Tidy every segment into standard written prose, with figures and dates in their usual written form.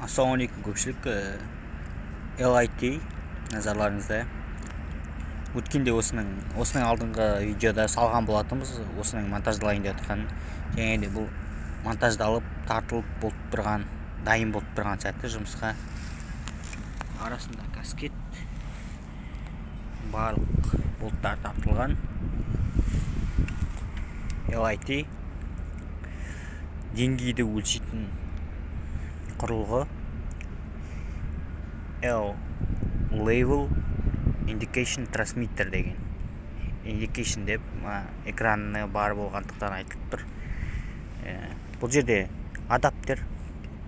Ассалаумағалейкум көпшілік. LIT назарларыңызда. Өткенде осының алдыңғы видеода салған болатынбыз. Осының монтаждалайын деп жатқан. Және де бұл монтаждалып, тартылып болып тұрған, дайын болып тұрған сәтті жұмысқа. Арасында каскет, барлық болттар тартылған. LIT деңгейді өлшейтін құрылғы. Level Indication Transmitter деген. Indication деп экраны бар болғандықтан айтылып тұр. Бұл жерде адаптер.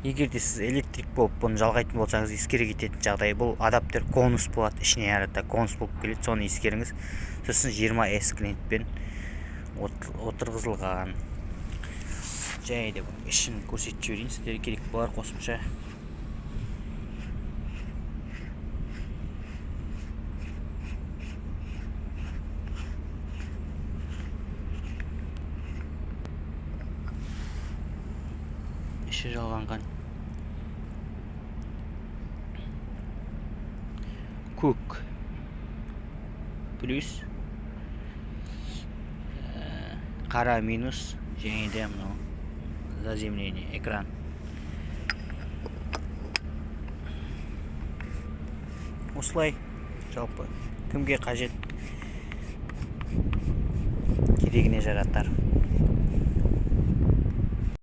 Егер де сіз электрик болып бұны жалғайтын болсаңыз, ескере кететін жағдай, бұл адаптер конус болады, ішіне арада конус болып келеді, соны ескеріңіз. Сосын 20S клиентпен отырғызылған. Және де ішін көрсетіп жіберейін, сіздерге керек болар қосымша. Іші жалғанған. Көк плюс, қара минус, және де мынау заземление экран. Осылай жалпы кімге қажет, керегіне жаратар.